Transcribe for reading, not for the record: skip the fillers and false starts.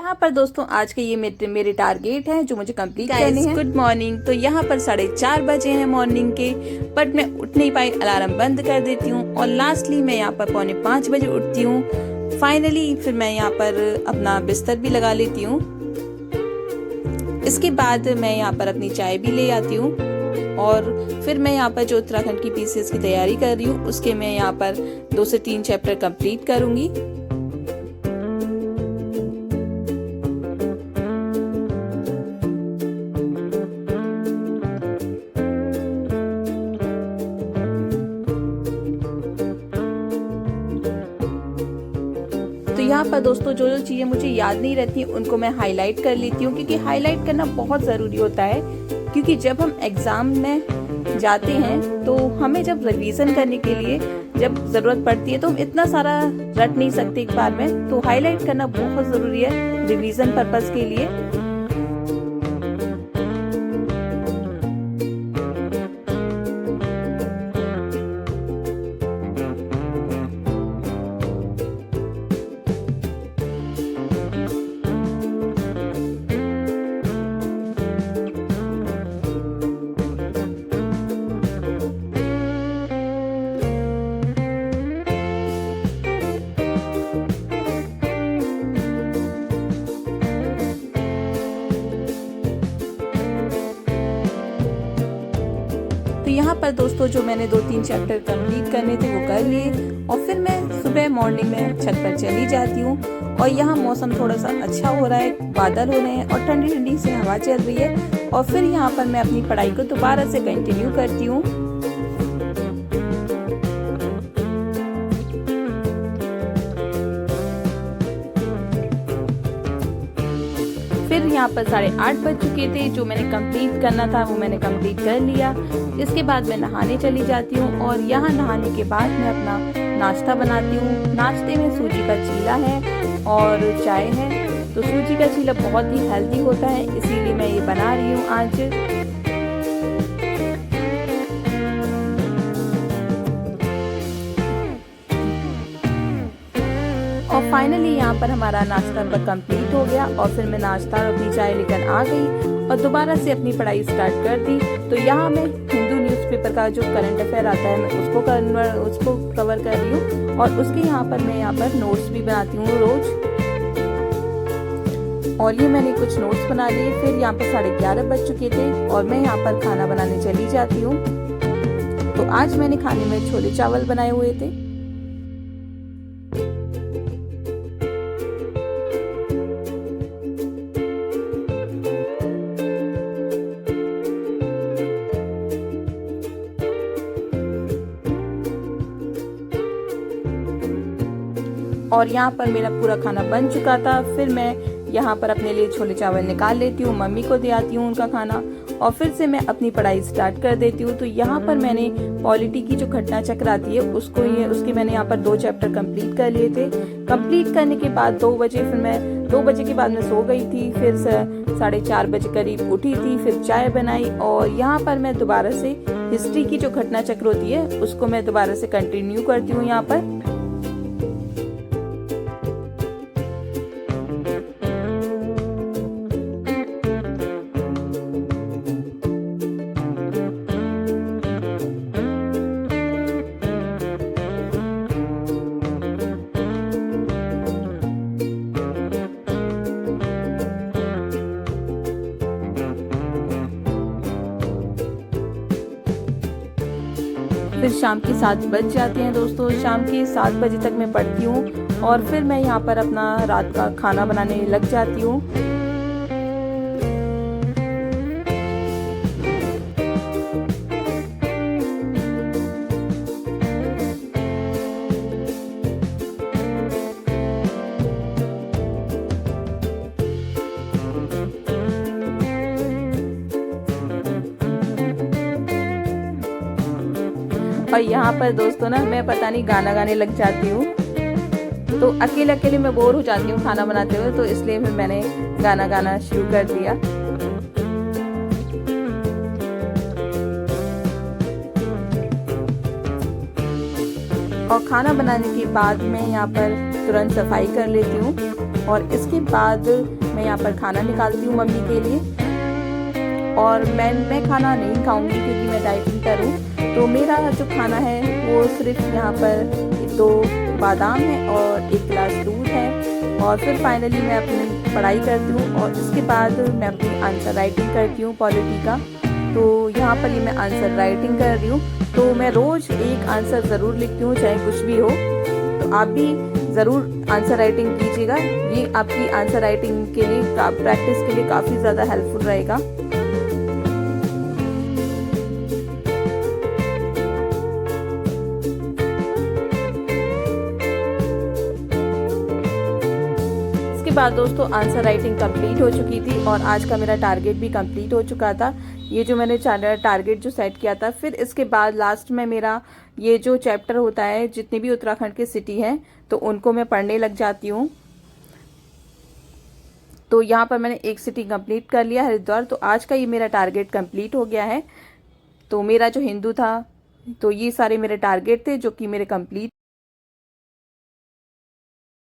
यहाँ पर दोस्तों आज के ये मेरे टारगेट हैं जो मुझे कंप्लीट करने हैं। Good morning. तो यहाँ पर 4:30 बजे हैं मॉर्निंग के, बट मैं उठ नहीं पाई, अलार्म बंद कर देती हूँ और लास्टली मैं यहाँ पर 4:45 बजे उठती हूँ। फाइनली फिर मैं यहाँ पर अपना बिस्तर भी लगा लेती हूँ। इसके बाद मैं यहाँ पर अपनी चाय भी ले आती हूँ और फिर मैं यहाँ पर जो उत्तराखंड की पीसीएस की तैयारी कर रही हूँ उसके मैं यहाँ पर 2 से 3 चैप्टर कंप्लीट करूँगी। तो यहाँ पर दोस्तों जो जो चीज़ें मुझे याद नहीं रहती उनको मैं हाईलाइट कर लेती हूँ, क्योंकि हाईलाइट करना बहुत ज़रूरी होता है। क्योंकि जब हम एग्ज़ाम में जाते हैं तो हमें जब रिवीजन करने के लिए जब ज़रूरत पड़ती है तो हम इतना सारा रट नहीं सकते एक बार में, तो हाईलाइट करना बहुत ज़रूरी है रिवीजन पर्पज़ के लिए। तो यहाँ पर दोस्तों जो मैंने 2-3 चैप्टर कंप्लीट करने थे वो कर लिए और फिर मैं सुबह मॉर्निंग में छत पर चली जाती हूँ। और यहाँ मौसम थोड़ा सा अच्छा हो रहा है, बादल हो रहे हैं और ठंडी ठंडी से हवा चल रही है। और फिर यहाँ पर मैं अपनी पढ़ाई को दोबारा से कंटिन्यू करती हूँ। फिर यहाँ पर 8:30 बज चुके थे, जो मैंने कंप्लीट करना था वो मैंने कंप्लीट कर लिया। इसके बाद मैं नहाने चली जाती हूँ और यहाँ नहाने के बाद मैं अपना नाश्ता बनाती हूँ। नाश्ते में सूजी का चीला है और चाय है। तो सूजी का चीला बहुत ही हेल्दी होता है, इसीलिए मैं ये बना रही हूँ आज। और फाइनली यहाँ पर हमारा नाश्ता कंप्लीट हो गया और फिर मैं नाश्ता और अपनी चाय लेकर आ गई और दोबारा से अपनी पढ़ाई स्टार्ट कर दी। तो यहाँ मैं हिंदू न्यूज़पेपर का जो करंट अफेयर आता है मैं उसको कवर कर रही हूँ और उसके यहाँ पर नोट्स भी बनाती हूँ रोज। और ये मैंने कुछ नोट्स बना लिए। फिर यहाँ पर 11:30 बज चुके थे और मैं यहाँ पर खाना बनाने चली जाती हूँ। तो आज मैंने खाने में छोले चावल बनाए हुए थे। और यहाँ पर मेरा पूरा खाना बन चुका था। फिर मैं यहाँ पर अपने लिए छोले चावल निकाल लेती हूँ, मम्मी को दे आती हूँ उनका खाना और फिर से मैं अपनी पढ़ाई स्टार्ट कर देती हूँ। तो यहाँ पर मैंने पॉलिटी की जो घटना चक्र आती है उसके मैंने यहाँ पर 2 चैप्टर कंप्लीट कर लिए थे। कंप्लीट करने के बाद 2 बजे के बाद मैं सो गई थी। फिर 4:30 बजे करीब उठी थी, फिर चाय बनाई और यहाँ पर मैं दोबारा से हिस्ट्री की जो घटना चक्र होती है उसको मैं दोबारा से कंटिन्यू करती हूँ यहाँ पर। फिर शाम के 7 बज जाते हैं दोस्तों। शाम के 7 बजे तक मैं पढ़ती हूँ और फिर मैं यहाँ पर अपना रात का खाना बनाने लग जाती हूँ। और यहाँ पर दोस्तों ना मैं पता नहीं गाना गाने लग जाती हूँ। तो अकेले मैं बोर हो जाती हूँ खाना बनाते हुए, तो इसलिए फिर मैंने गाना गाना शुरू कर दिया। और खाना बनाने के बाद मैं यहाँ पर तुरंत सफाई कर लेती हूँ और इसके बाद मैं यहाँ पर खाना निकालती हूँ मम्मी के लिए। और मैं खाना नहीं खाऊंगी क्योंकि मैं डाइटिंग करूँ। तो मेरा जो खाना है वो सिर्फ यहाँ पर 2 बादाम है और 1 गिलास दूध है। और फिर फाइनली मैं अपनी पढ़ाई करती हूँ और इसके बाद मैं अपनी आंसर राइटिंग करती हूँ पॉलिटी का। तो यहाँ पर ये मैं आंसर राइटिंग कर रही हूँ। तो मैं रोज़ एक आंसर ज़रूर लिखती हूँ, चाहे कुछ भी हो। तो आप भी ज़रूर आंसर राइटिंग कीजिएगा, ये आपकी आंसर राइटिंग के लिए प्रैक्टिस के लिए काफ़ी ज़्यादा हेल्पफुल रहेगा। इसके बाद दोस्तों आंसर राइटिंग कंप्लीट हो चुकी थी और आज का मेरा टारगेट भी कंप्लीट हो चुका था। ये जो मैंने टारगेट जो सेट किया था, फिर इसके बाद लास्ट में मेरा ये जो चैप्टर होता है, जितनी भी उत्तराखंड की सिटी हैं तो उनको मैं पढ़ने लग जाती हूँ। तो यहाँ पर मैंने एक सिटी कंप्लीट कर लिया, हरिद्वार। तो आज का ये मेरा टारगेट कंप्लीट हो गया है। तो मेरा जो हिंदू था, तो ये सारे मेरे टारगेट थे जो कि मेरे कंप्लीट